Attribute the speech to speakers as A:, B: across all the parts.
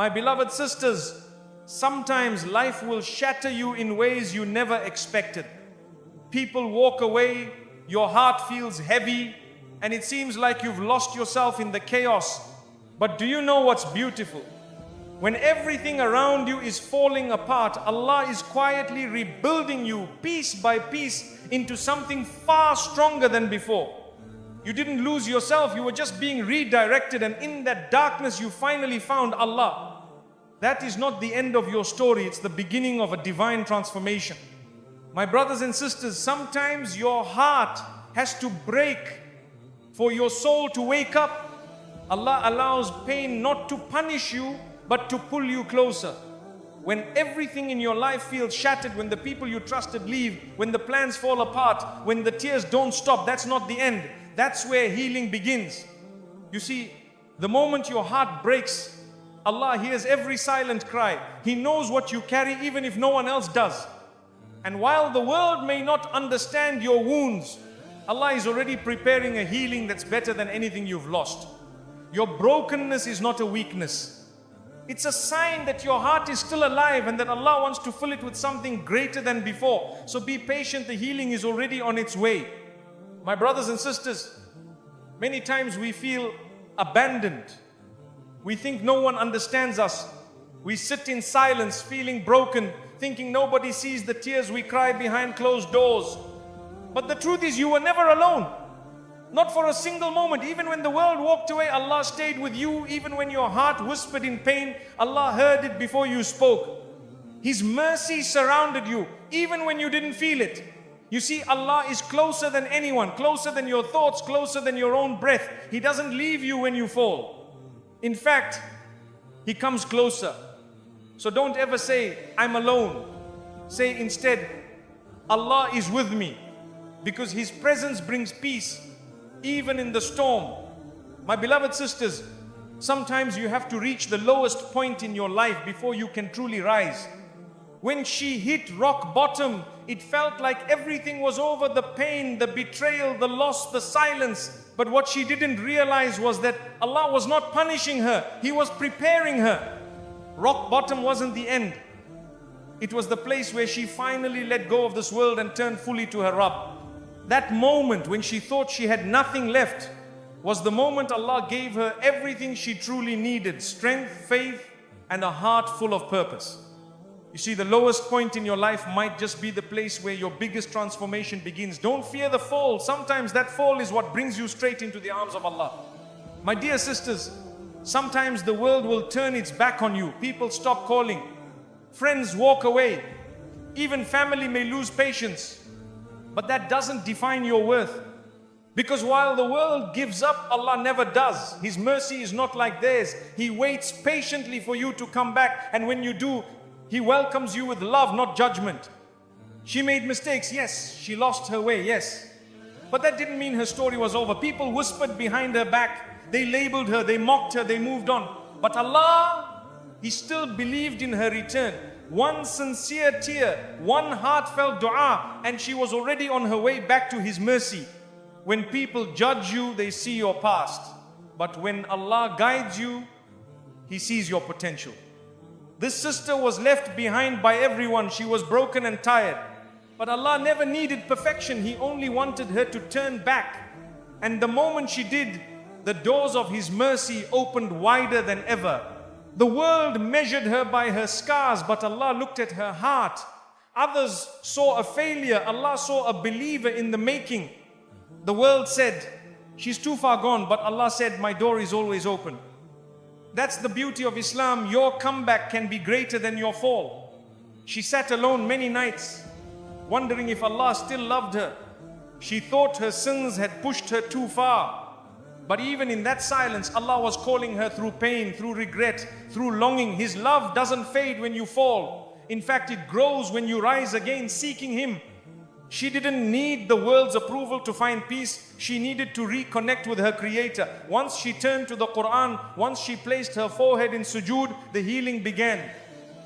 A: My beloved sisters, sometimes life will shatter you in ways you never expected. People walk away, your heart feels heavy, and it seems like you've lost yourself in the chaos. But do you know what's beautiful? When everything around you is falling apart, Allah is quietly rebuilding you piece by piece into something far stronger than before. You didn't lose yourself, you were just being redirected, and in that darkness you finally found Allah. That is not the end of your story, it's the beginning of a divine transformation. My brothers and sisters, sometimes your heart has to break for your soul to wake up. Allah allows pain not to punish you, but to pull you closer. When everything in your life feels shattered, when the people you trusted leave, when the plans fall apart, when the tears don't stop, that's not the end. That's where healing begins. You see, the moment your heart breaks, Allah hears every silent cry. He knows what you carry even if no one else does. And while the world may not understand your wounds, Allah is already preparing a healing that's better than anything you've lost. Your brokenness is not a weakness. It's a sign that your heart is still alive and that Allah wants to fill it with something greater than before. So be patient, the healing is already on its way. My brothers and sisters, many times we feel abandoned. We think no one understands us. We sit in silence, feeling broken, thinking nobody sees the tears we cry behind closed doors. But the truth is, you were never alone. Not for a single moment. Even when the world walked away, Allah stayed with you. Even when your heart whispered in pain, Allah heard it before you spoke. His mercy surrounded you, even when you didn't feel it. You see, Allah is closer than anyone, closer than your thoughts, closer than your own breath. He doesn't leave you when you fall. In fact, He comes closer. So don't ever say, I'm alone. Say instead, Allah is with me, because His presence brings peace, even in the storm. My beloved sisters, sometimes you have to reach the lowest point in your life before you can truly rise. When she hit rock bottom, it felt like everything was over, the pain, the betrayal, the loss, the silence. But what she didn't realize was that Allah was not punishing her. He was preparing her. Rock bottom wasn't the end. It was the place where she finally let go of this world and turned fully to her Rabb. That moment when she thought she had nothing left was the moment Allah gave her everything she truly needed: strength, faith, and a heart full of purpose. You see, the lowest point in your life might just be the place where your biggest transformation begins. Don't fear the fall. Sometimes that fall is what brings you straight into the arms of Allah. My dear sisters, sometimes the world will turn its back on you. People stop calling. Friends walk away. Even family may lose patience. But that doesn't define your worth. Because while the world gives up, Allah never does. His mercy is not like theirs. He waits patiently for you to come back. And when you do, He welcomes you with love, not judgment. She made mistakes, yes. She lost her way, yes. But that didn't mean her story was over. People whispered behind her back. They labeled her, they mocked her, they moved on. But Allah, He still believed in her return. One sincere tear, one heartfelt dua, and she was already on her way back to His mercy. When people judge you, they see your past. But when Allah guides you, He sees your potential. This sister was left behind by everyone. She was broken and tired. But Allah never needed perfection. He only wanted her to turn back. And the moment she did, the doors of His mercy opened wider than ever. The world measured her by her scars, but Allah looked at her heart. Others saw a failure. Allah saw a believer in the making. The world said, she's too far gone, but Allah said, my door is always open. That's the beauty of Islam. Your comeback can be greater than your fall. She sat alone many nights, wondering if Allah still loved her. She thought her sins had pushed her too far. But even in that silence, Allah was calling her through pain, through regret, through longing. His love doesn't fade when you fall. In fact, it grows when you rise again, seeking Him. She didn't need the world's approval to find peace. She needed to reconnect with her Creator. Once she turned to the Quran, once she placed her forehead in sujood, the healing began.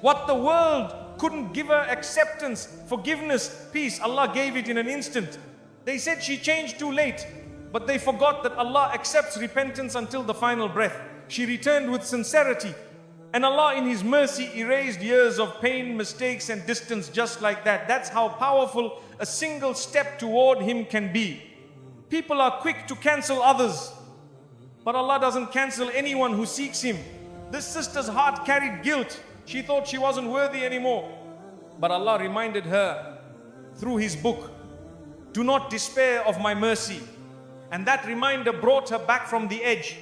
A: What the world couldn't give her: acceptance, forgiveness, peace, Allah gave it in an instant. They said she changed too late. But they forgot that Allah accepts repentance until the final breath. She returned with sincerity. And Allah in His mercy erased years of pain, mistakes and distance just like that. That's how powerful a single step toward Him can be. People are quick to cancel others, but Allah doesn't cancel anyone who seeks Him. This sister's heart carried guilt. She thought she wasn't worthy anymore. But Allah reminded her through His book, do not despair of my mercy. And that reminder brought her back from the edge.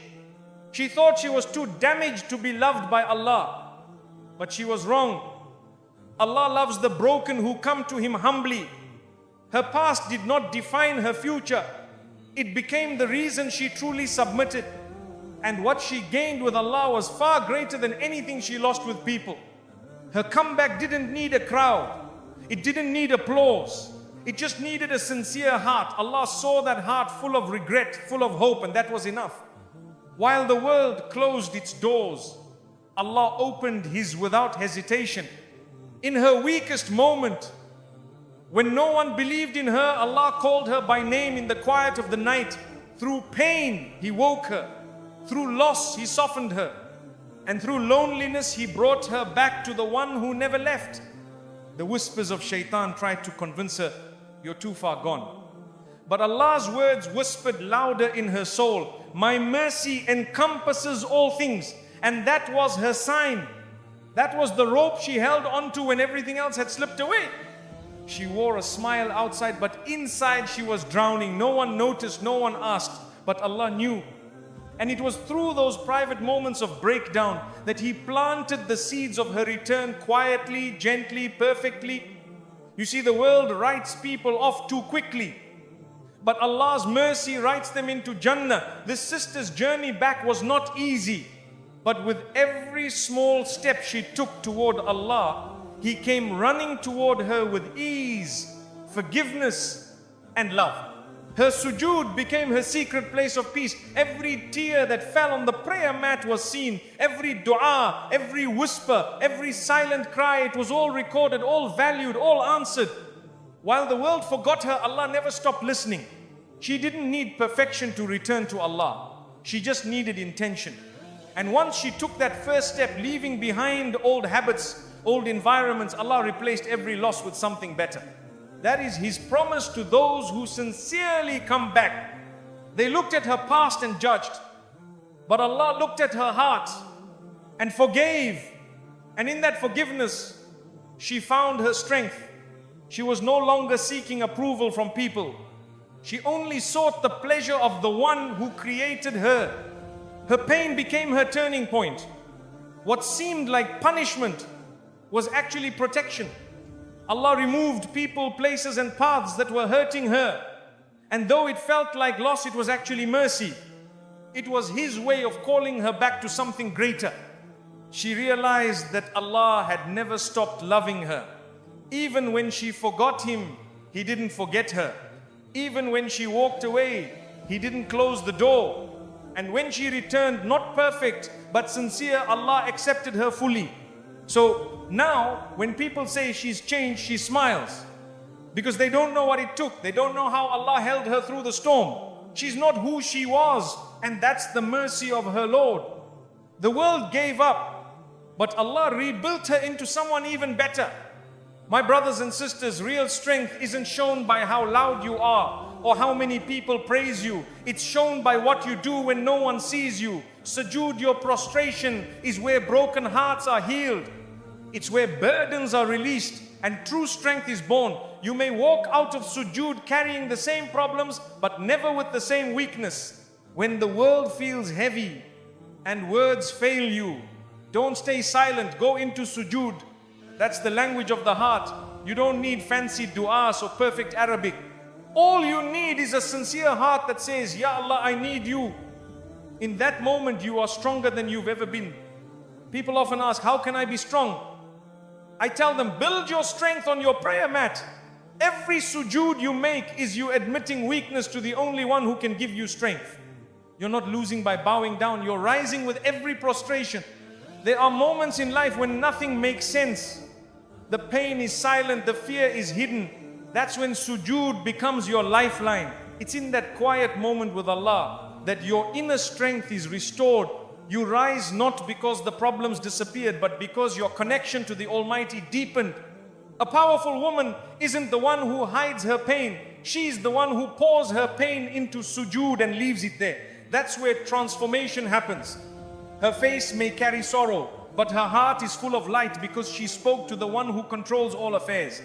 A: She thought she was too damaged to be loved by Allah, but she was wrong. Allah loves the broken who come to Him humbly. Her past did not define her future. It became the reason she truly submitted. And what she gained with Allah was far greater than anything she lost with people. Her comeback didn't need a crowd. It didn't need applause. It just needed a sincere heart. Allah saw that heart full of regret, full of hope, and that was enough. While the world closed its doors, Allah opened His without hesitation. In her weakest moment, when no one believed in her, Allah called her by name in the quiet of the night. Through pain, He woke her. Through loss, He softened her. And through loneliness, He brought her back to the one who never left. The whispers of shaitan tried to convince her, you're too far gone. But Allah's words whispered louder in her soul, my mercy encompasses all things. And that was her sign. That was the rope she held onto when everything else had slipped away. She wore a smile outside, but inside she was drowning. No one noticed, no one asked, but Allah knew. And it was through those private moments of breakdown that He planted the seeds of her return quietly, gently, perfectly. You see, the world writes people off too quickly, but Allah's mercy writes them into Jannah. This sister's journey back was not easy, but with every small step she took toward Allah, He came running toward her with ease, forgiveness and love. Her sujood became her secret place of peace. Every tear that fell on the prayer mat was seen. Every dua, every whisper, every silent cry, it was all recorded, all valued, all answered. While the world forgot her, Allah never stopped listening. She didn't need perfection to return to Allah. She just needed intention. And once she took that first step, leaving behind old habits, old environments, Allah replaced every loss with something better. That is His promise to those who sincerely come back. They looked at her past and judged, but Allah looked at her heart and forgave. And in that forgiveness, she found her strength. She was no longer seeking approval from people. She only sought the pleasure of the one who created her. Her pain became her turning point. What seemed like punishment was actually protection. Allah removed people, places and paths that were hurting her. And though it felt like loss, it was actually mercy. It was His way of calling her back to something greater. She realized that Allah had never stopped loving her. Even when she forgot Him, He didn't forget her. Even when she walked away, He didn't close the door. And when she returned, not perfect, but sincere, Allah accepted her fully. So now, when people say she's changed, she smiles. Because they don't know what it took. They don't know how Allah held her through the storm. She's not who she was. And that's the mercy of her Lord. The world gave up, but Allah rebuilt her into someone even better. My brothers and sisters, real strength isn't shown by how loud you are or how many people praise you. It's shown by what you do when no one sees you. Sujood, your prostration, is where broken hearts are healed. It's where burdens are released and true strength is born. You may walk out of sujood carrying the same problems, but never with the same weakness. When the world feels heavy and words fail you, don't stay silent. Go into sujood. That's the language of the heart. You don't need fancy du'as or perfect Arabic. All you need is a sincere heart that says, Ya Allah, I need you. In that moment, you are stronger than you've ever been. People often ask, how can I be strong? I tell them, build your strength on your prayer mat. Every sujood you make is you admitting weakness to the only one who can give you strength. You're not losing by bowing down. You're rising with every prostration. There are moments in life when nothing makes sense. The pain is silent, the fear is hidden. That's when sujood becomes your lifeline. It's in that quiet moment with Allah that your inner strength is restored You rise not because the problems disappeared, but because your connection to the Almighty deepened. A powerful woman isn't the one who hides her pain. She's the one who pours her pain into sujood and leaves it there. That's where transformation happens. Her face may carry sorrow, but her heart is full of light because she spoke to the one who controls all affairs.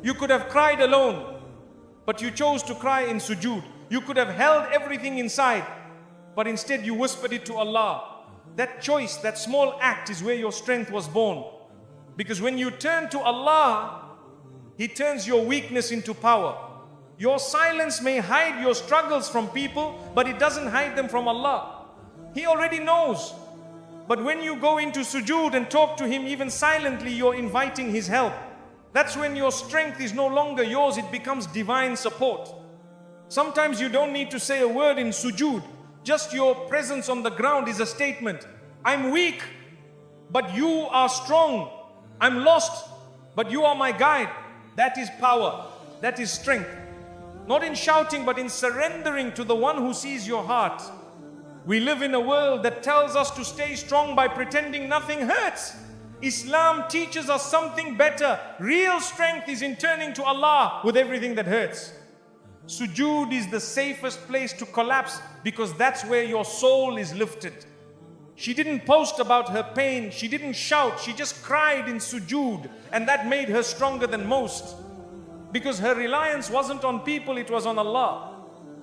A: You could have cried alone, but you chose to cry in sujood. You could have held everything inside, but instead you whispered it to Allah. That choice, that small act is where your strength was born. Because when you turn to Allah, He turns your weakness into power. Your silence may hide your struggles from people, but it doesn't hide them from Allah. He already knows. But when you go into sujood and talk to Him even silently, you're inviting His help. That's when your strength is no longer yours, it becomes divine support. Sometimes you don't need to say a word in sujood. Just your presence on the ground is a statement. I'm weak, but you are strong. I'm lost, but you are my guide. That is power. That is strength. Not in shouting, but in surrendering to the one who sees your heart. We live in a world that tells us to stay strong by pretending nothing hurts. Islam teaches us something better. Real strength is in turning to Allah with everything that hurts. Sujood is the safest place to collapse because that's where your soul is lifted. She didn't post about her pain. She didn't shout. She just cried in sujood, and that made her stronger than most. Because her reliance wasn't on people, it was on Allah.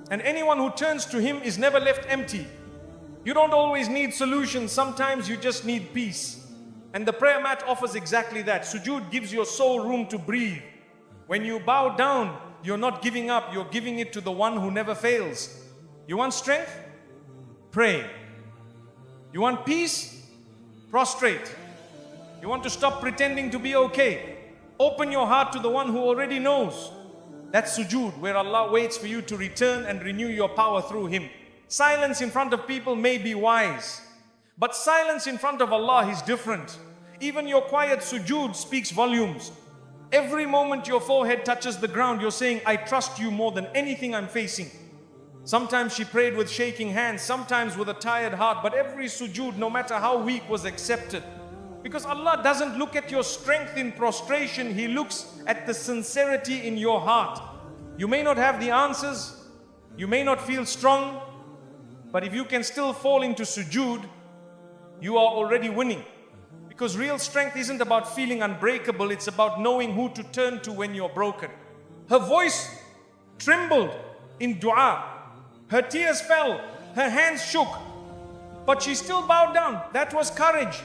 A: And anyone who turns to Him is never left empty. You don't always need solutions. Sometimes you just need peace. And the prayer mat offers exactly that. Sujood gives your soul room to breathe. When you bow down, you're not giving up. You're giving it to the one who never fails. You want strength? Pray. You want peace? Prostrate. You want to stop pretending to be okay? Open your heart to the one who already knows. That's sujood, where Allah waits for you to return and renew your power through Him. Silence in front of people may be wise, but silence in front of Allah is different. Even your quiet sujood speaks volumes. Every moment your forehead touches the ground, you're saying, I trust you more than anything I'm facing. Sometimes she prayed with shaking hands, sometimes with a tired heart, but every sujood, no matter how weak, was accepted. Because Allah doesn't look at your strength in prostration, He looks at the sincerity in your heart. You may not have the answers, you may not feel strong, but if you can still fall into sujood, you are already winning. Because real strength isn't about feeling unbreakable, it's about knowing who to turn to when you're broken. Her voice trembled in dua. Her tears fell, her hands shook, but she still bowed down. That was courage.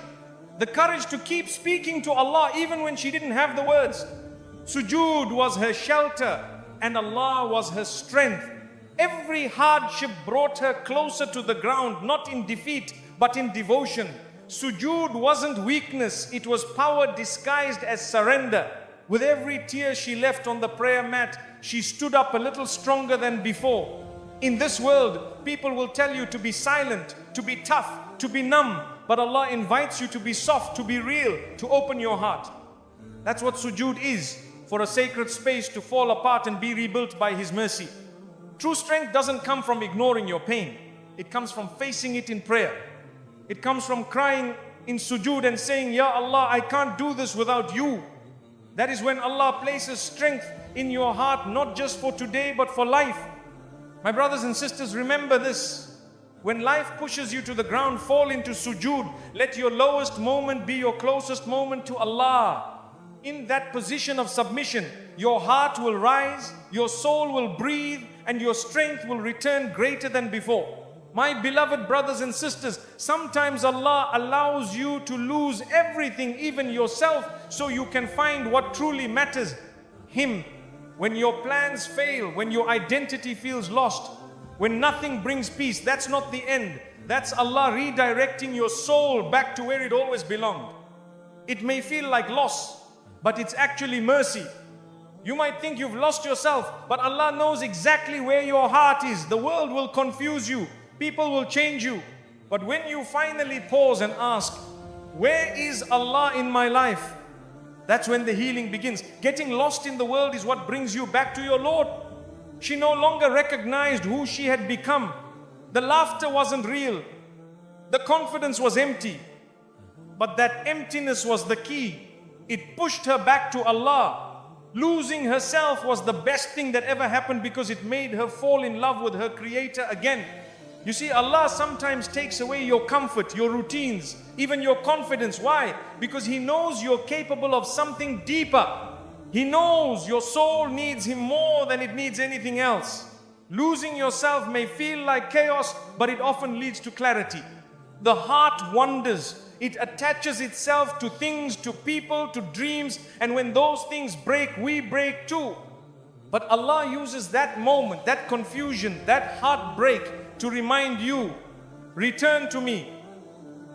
A: The courage to keep speaking to Allah even when she didn't have the words. Sujood was her shelter and Allah was her strength. Every hardship brought her closer to the ground, not in defeat, but in devotion. Sujood wasn't weakness, it was power disguised as surrender. With every tear she left on the prayer mat, she stood up a little stronger than before. In this world, people will tell you to be silent, to be tough, to be numb, but Allah invites you to be soft, to be real, to open your heart. That's what sujood is, for a sacred space to fall apart and be rebuilt by His mercy. True strength doesn't come from ignoring your pain. It comes from facing it in prayer. It comes from crying in sujood and saying, Ya Allah, I can't do this without you. That is when Allah places strength in your heart, not just for today, but for life. My brothers and sisters, remember this. When life pushes you to the ground, fall into sujood. Let your lowest moment be your closest moment to Allah. In that position of submission, your heart will rise, your soul will breathe, and your strength will return greater than before. My beloved brothers and sisters, sometimes Allah allows you to lose everything, even yourself, so you can find what truly matters, Him. When your plans fail, when your identity feels lost, when nothing brings peace, that's not the end. That's Allah redirecting your soul back to where it always belonged. It may feel like loss, but it's actually mercy. You might think you've lost yourself, but Allah knows exactly where your heart is. The world will confuse you. People will change you. But when you finally pause and ask, where is Allah in my life? That's when the healing begins. Getting lost in the world is what brings you back to your Lord. She no longer recognized who she had become. The laughter wasn't real. The confidence was empty, but that emptiness was the key. It pushed her back to Allah. Losing herself was the best thing that ever happened because it made her fall in love with her Creator again. You see, Allah sometimes takes away your comfort, your routines, even your confidence. Why? Because He knows you're capable of something deeper. He knows your soul needs Him more than it needs anything else. Losing yourself may feel like chaos, but it often leads to clarity. The heart wanders. It attaches itself to things, to people, to dreams, and when those things break, we break too. But Allah uses that moment, that confusion, that heartbreak to remind you, return to me.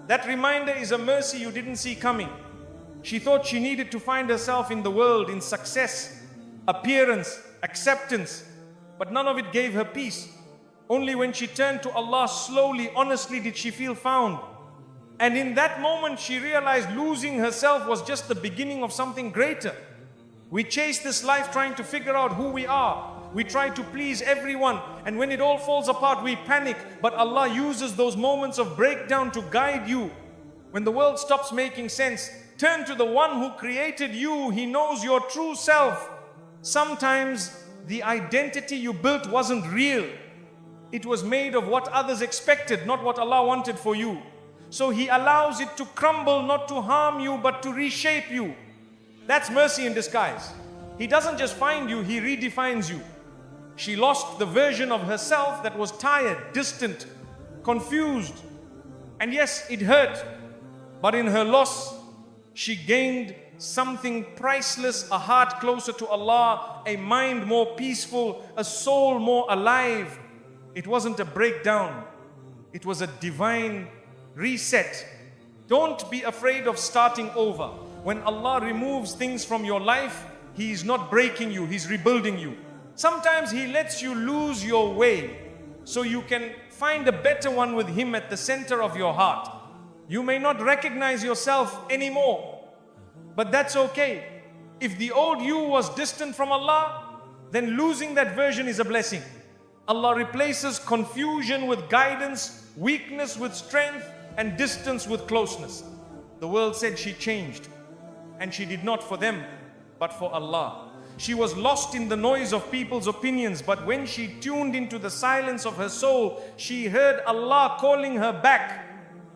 A: That reminder is a mercy you didn't see coming. She thought she needed to find herself in the world, in success, appearance, acceptance, but none of it gave her peace. Only when she turned to Allah slowly, honestly, did she feel found. And in that moment, she realized losing herself was just the beginning of something greater. We chase this life trying to figure out who we are. We try to please everyone. And when it all falls apart, we panic. But Allah uses those moments of breakdown to guide you. When the world stops making sense, turn to the one who created you. He knows your true self. Sometimes the identity you built wasn't real. It was made of what others expected, not what Allah wanted for you. So He allows it to crumble, not to harm you, but to reshape you. That's mercy in disguise. He doesn't just find you, He redefines you. She lost the version of herself that was tired, distant, confused. And yes, it hurt. But in her loss, she gained something priceless, a heart closer to Allah, a mind more peaceful, a soul more alive. It wasn't a breakdown. It was a divine reset. Don't be afraid of starting over. When Allah removes things from your life, He is not breaking you, He's rebuilding you. Sometimes He lets you lose your way so you can find a better one with Him at the center of your heart. You may not recognize yourself anymore, but that's okay. If the old you was distant from Allah, then losing that version is a blessing. Allah replaces confusion with guidance, weakness with strength, and distance with closeness. The world said she changed, and she did not for them, but for Allah. She was lost in the noise of people's opinions, but when she tuned into the silence of her soul, she heard Allah calling her back.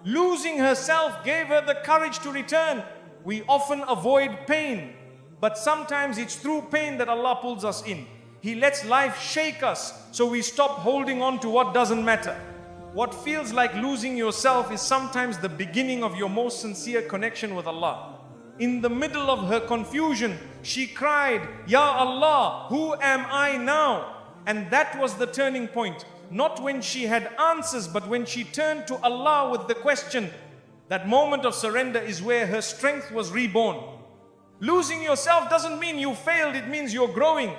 A: Losing herself gave her the courage to return. We often avoid pain, but sometimes it's through pain that Allah pulls us in. He lets life shake us so we stop holding on to what doesn't matter. What feels like losing yourself is sometimes the beginning of your most sincere connection with Allah. In the middle of her confusion, she cried, Ya Allah, who am I now? And that was the turning point. Not when she had answers, but when she turned to Allah with the question. That moment of surrender is where her strength was reborn. Losing yourself doesn't mean you failed, it means you're growing.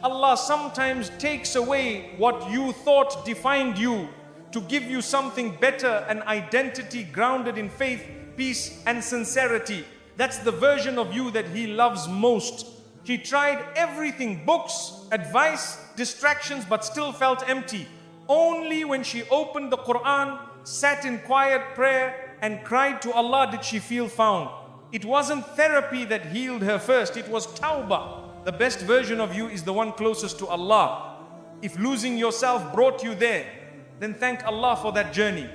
A: Allah sometimes takes away what you thought defined you to give you something better, an identity grounded in faith, peace, and sincerity. That's the version of you that He loves most. She tried everything, books, advice, distractions, but still felt empty. Only when she opened the Quran, sat in quiet prayer, and cried to Allah did she feel found. It wasn't therapy that healed her first, it was Tawbah. The best version of you is the one closest to Allah. If losing yourself brought you there, then thank Allah for that journey.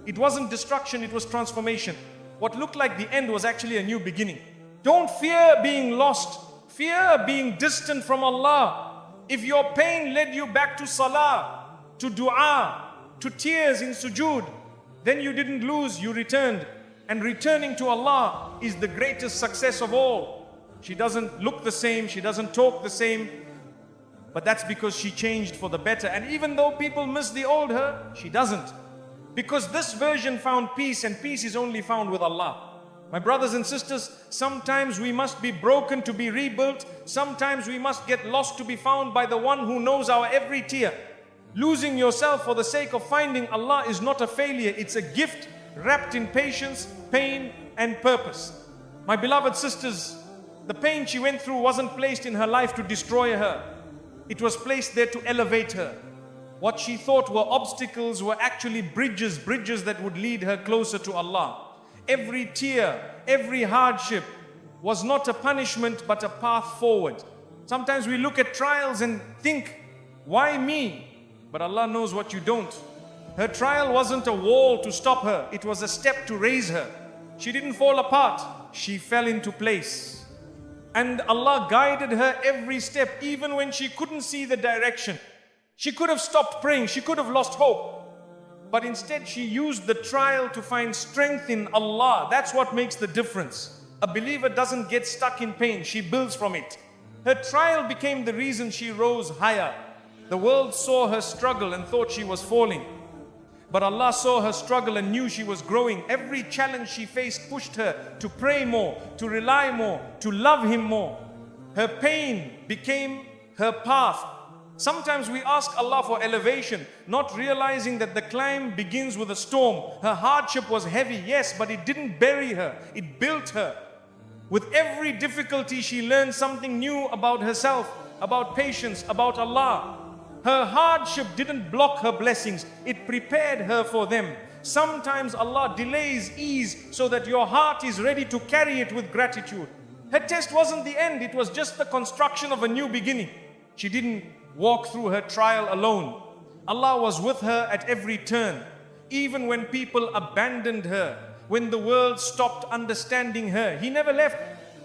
A: It wasn't destruction, it was transformation. What looked like the end was actually a new beginning. Don't fear being lost. Fear being distant from Allah. If your pain led you back to Salah, to dua, to tears in sujood, then you didn't lose, you returned. And returning to Allah is the greatest success of all. She doesn't look the same, she doesn't talk the same, but that's because she changed for the better. And even though people miss the old her, she doesn't. Because this version found peace, and peace is only found with Allah. My brothers and sisters, sometimes we must be broken to be rebuilt. Sometimes we must get lost to be found by the one who knows our every tear. Losing yourself for the sake of finding Allah is not a failure, it's a gift wrapped in patience, pain, and purpose. My beloved sisters, the pain she went through wasn't placed in her life to destroy her. It was placed there to elevate her. What she thought were obstacles were actually bridges that would lead her closer to Allah. Every tear, every hardship was not a punishment but a path forward. Sometimes we look at trials and think, why me? But Allah knows what you don't. Her trial wasn't a wall to stop her, it was a step to raise her. She didn't fall apart, she fell into place. And Allah guided her every step, even when she couldn't see the direction. She could have stopped praying, she could have lost hope. But instead she used the trial to find strength in Allah. That's what makes the difference. A believer doesn't get stuck in pain, she builds from it. Her trial became the reason she rose higher. The world saw her struggle and thought she was falling. But Allah saw her struggle and knew she was growing. Every challenge she faced pushed her to pray more, to rely more, to love Him more. Her pain became her path. Sometimes we ask Allah for elevation, not realizing that the climb begins with a storm. Her hardship was heavy, yes, but it didn't bury her, it built her. With every difficulty, she learned something new about herself, about patience, about Allah. Her hardship didn't block her blessings, it prepared her for them. Sometimes Allah delays ease so that your heart is ready to carry it with gratitude. Her test wasn't the end, it was just the construction of a new beginning. She didn't walk through her trial alone. Allah was with her at every turn. Even when people abandoned her, when the world stopped understanding her, He never left.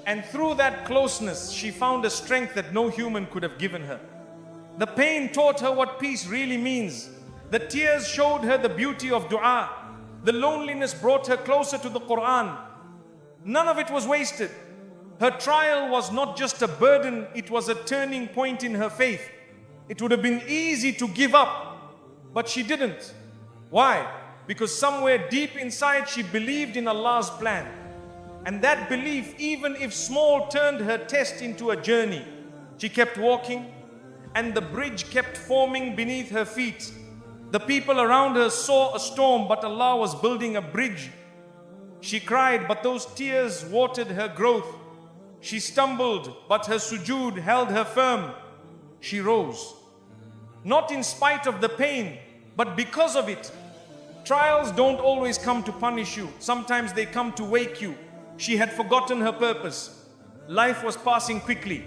A: And through that closeness, she found a strength that no human could have given her. The pain taught her what peace really means. The tears showed her the beauty of dua. The loneliness brought her closer to the Quran. None of it was wasted. Her trial was not just a burden, it was a turning point in her faith. It would have been easy to give up, but she didn't. Why? Because somewhere deep inside she believed in Allah's plan. And that belief, even if small, turned her test into a journey. She kept walking, and the bridge kept forming beneath her feet. The people around her saw a storm, but Allah was building a bridge. She cried, but those tears watered her growth. She stumbled, but her sujood held her firm. She rose. Not in spite of the pain, but because of it. Trials don't always come to punish you. Sometimes they come to wake you. She had forgotten her purpose. Life was passing quickly.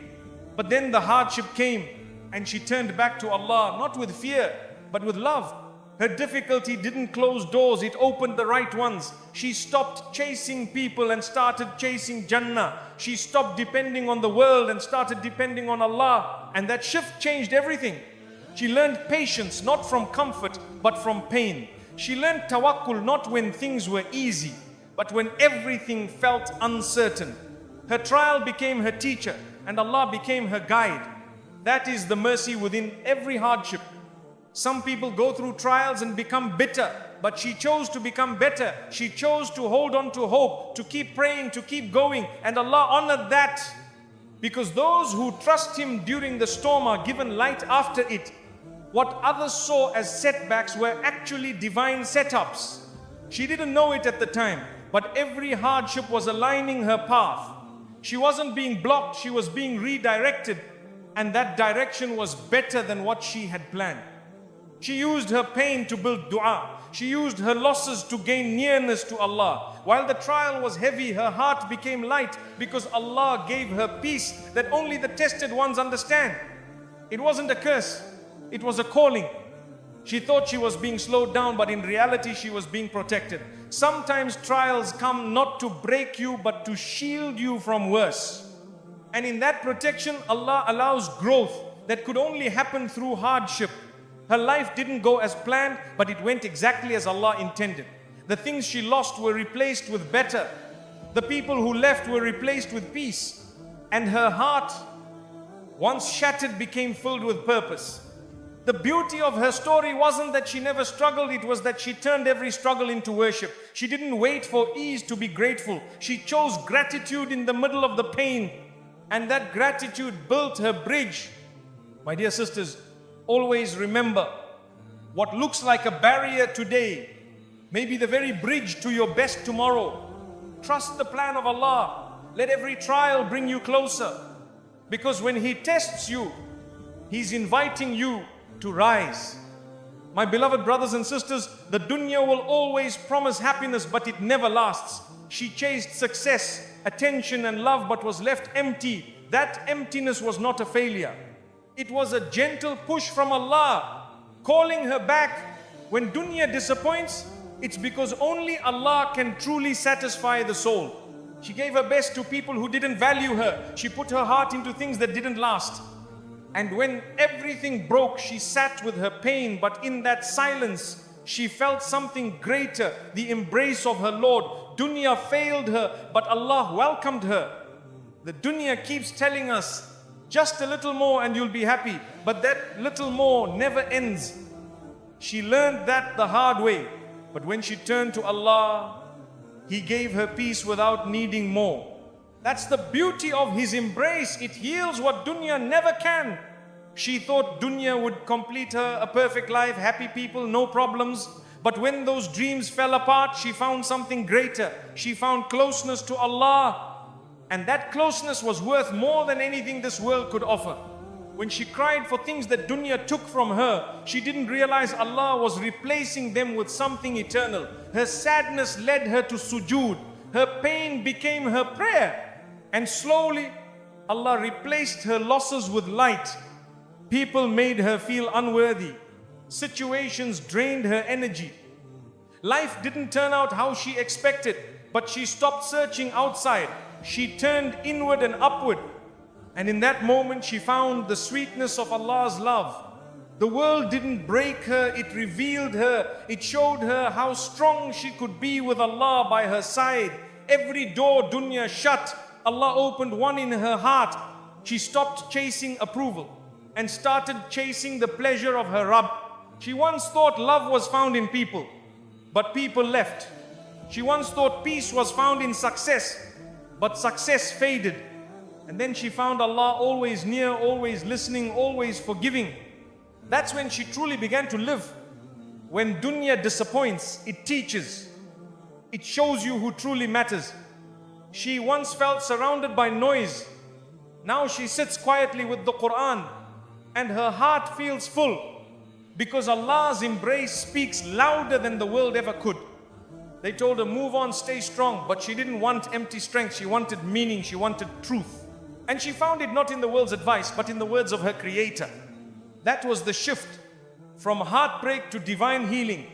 A: But then the hardship came, and she turned back to Allah, not with fear, but with love. Her difficulty didn't close doors, it opened the right ones. She stopped chasing people and started chasing Jannah. She stopped depending on the world and started depending on Allah. And that shift changed everything. She learned patience, not from comfort, but from pain. She learned tawakkul, not when things were easy, but when everything felt uncertain. Her trial became her teacher, and Allah became her guide. That is the mercy within every hardship. Some people go through trials and become bitter, but she chose to become better. She chose to hold on to hope, to keep praying, to keep going, and Allah honored that. Because those who trust Him during the storm are given light after it. What others saw as setbacks were actually divine setups. She didn't know it at the time, but every hardship was aligning her path. She wasn't being blocked, she was being redirected, and that direction was better than what she had planned. She used her pain to build dua. She used her losses to gain nearness to Allah. While the trial was heavy, her heart became light because Allah gave her peace that only the tested ones understand. It wasn't a curse, it was a calling. She thought she was being slowed down, but in reality she was being protected. Sometimes trials come not to break you, but to shield you from worse. And in that protection, Allah allows growth that could only happen through hardship. Her life didn't go as planned, but it went exactly as Allah intended. The things she lost were replaced with better. The people who left were replaced with peace. And her heart, once shattered, became filled with purpose. The beauty of her story wasn't that she never struggled, it was that she turned every struggle into worship. She didn't wait for ease to be grateful. She chose gratitude in the middle of the pain. And that gratitude built her bridge. My dear sisters, always remember, what looks like a barrier today may be the very bridge to your best tomorrow. Trust the plan of Allah. Let every trial bring you closer. Because when He tests you, He's inviting you to rise. My beloved brothers and sisters, the dunya will always promise happiness, but it never lasts. She chased success, attention and love, but was left empty. That emptiness was not a failure. It was a gentle push from Allah, calling her back. When dunya disappoints, it's because only Allah can truly satisfy the soul. She gave her best to people who didn't value her. She put her heart into things that didn't last. And when everything broke, she sat with her pain, but in that silence, she felt something greater, the embrace of her Lord. Dunya failed her, but Allah welcomed her. The dunya keeps telling us, just a little more and you'll be happy. But that little more never ends. She learned that the hard way. But when she turned to Allah, He gave her peace without needing more. That's the beauty of His embrace. It heals what dunya never can. She thought dunya would complete her a perfect life, happy people, no problems. But when those dreams fell apart, she found something greater. She found closeness to Allah. And that closeness was worth more than anything this world could offer. When she cried for things that dunya took from her, she didn't realize Allah was replacing them with something eternal. Her sadness led her to sujood. Her pain became her prayer. And slowly, Allah replaced her losses with light. People made her feel unworthy. Situations drained her energy. Life didn't turn out how she expected, but she stopped searching outside. She turned inward and upward. And in that moment, she found the sweetness of Allah's love. The world didn't break her, it revealed her. It showed her how strong she could be with Allah by her side. Every door dunya shut, Allah opened one in her heart. She stopped chasing approval and started chasing the pleasure of her Rabb. She once thought love was found in people, but people left. She once thought peace was found in success, but success faded. And then she found Allah always near, always listening, always forgiving. That's when she truly began to live. When dunya disappoints, it teaches. It shows you who truly matters. She once felt surrounded by noise. Now she sits quietly with the Quran and her heart feels full because Allah's embrace speaks louder than the world ever could. They told her, move on, stay strong. But she didn't want empty strength. She wanted meaning. She wanted truth. And she found it not in the world's advice, but in the words of her Creator. That was the shift from heartbreak to divine healing.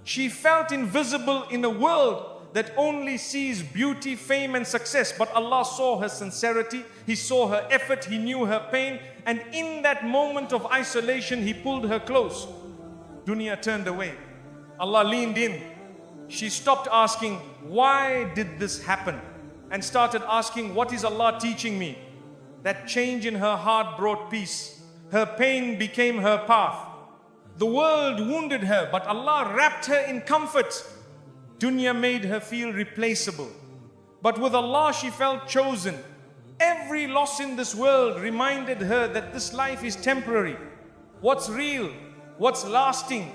A: She felt invisible in a world that only sees beauty, fame and success. But Allah saw her sincerity. He saw her effort. He knew her pain. And in that moment of isolation, He pulled her close. Dunya turned away. Allah leaned in. She stopped asking, why did this happen? And started asking, what is Allah teaching me? That change in her heart brought peace. Her pain became her path. The world wounded her, but Allah wrapped her in comfort. Dunya made her feel replaceable. But with Allah, she felt chosen. Every loss in this world reminded her that this life is temporary. What's real, what's lasting,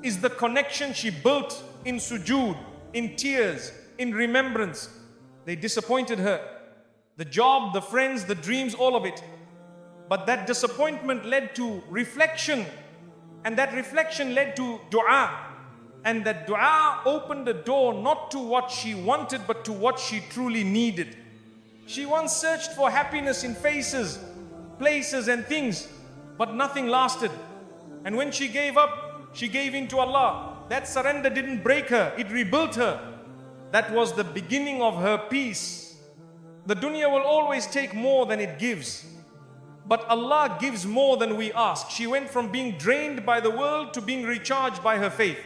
A: is the connection she built in sujood, in tears, in remembrance. They disappointed her. The job, the friends, the dreams, all of it. But that disappointment led to reflection. And that reflection led to dua. And that dua opened the door not to what she wanted, but to what she truly needed. She once searched for happiness in faces, places and things, but nothing lasted. And when she gave up, she gave in to Allah. That surrender didn't break her, it rebuilt her. That was the beginning of her peace. The dunya will always take more than it gives. But Allah gives more than we ask. She went from being drained by the world to being recharged by her faith.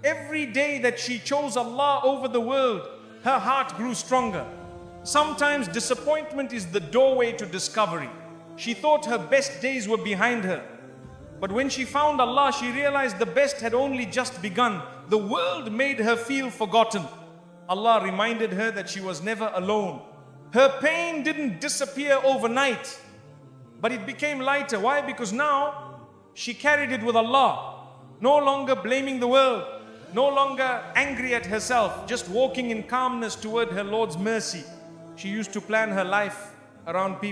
A: Every day that she chose Allah over the world, her heart grew stronger. Sometimes disappointment is the doorway to discovery. She thought her best days were behind her. But when she found Allah, she realized the best had only just begun. The world made her feel forgotten. Allah reminded her that she was never alone. Her pain didn't disappear overnight, but it became lighter. Why? Because now she carried it with Allah. No longer blaming the world, no longer angry at herself, just walking in calmness toward her Lord's mercy. She used to plan her life around people.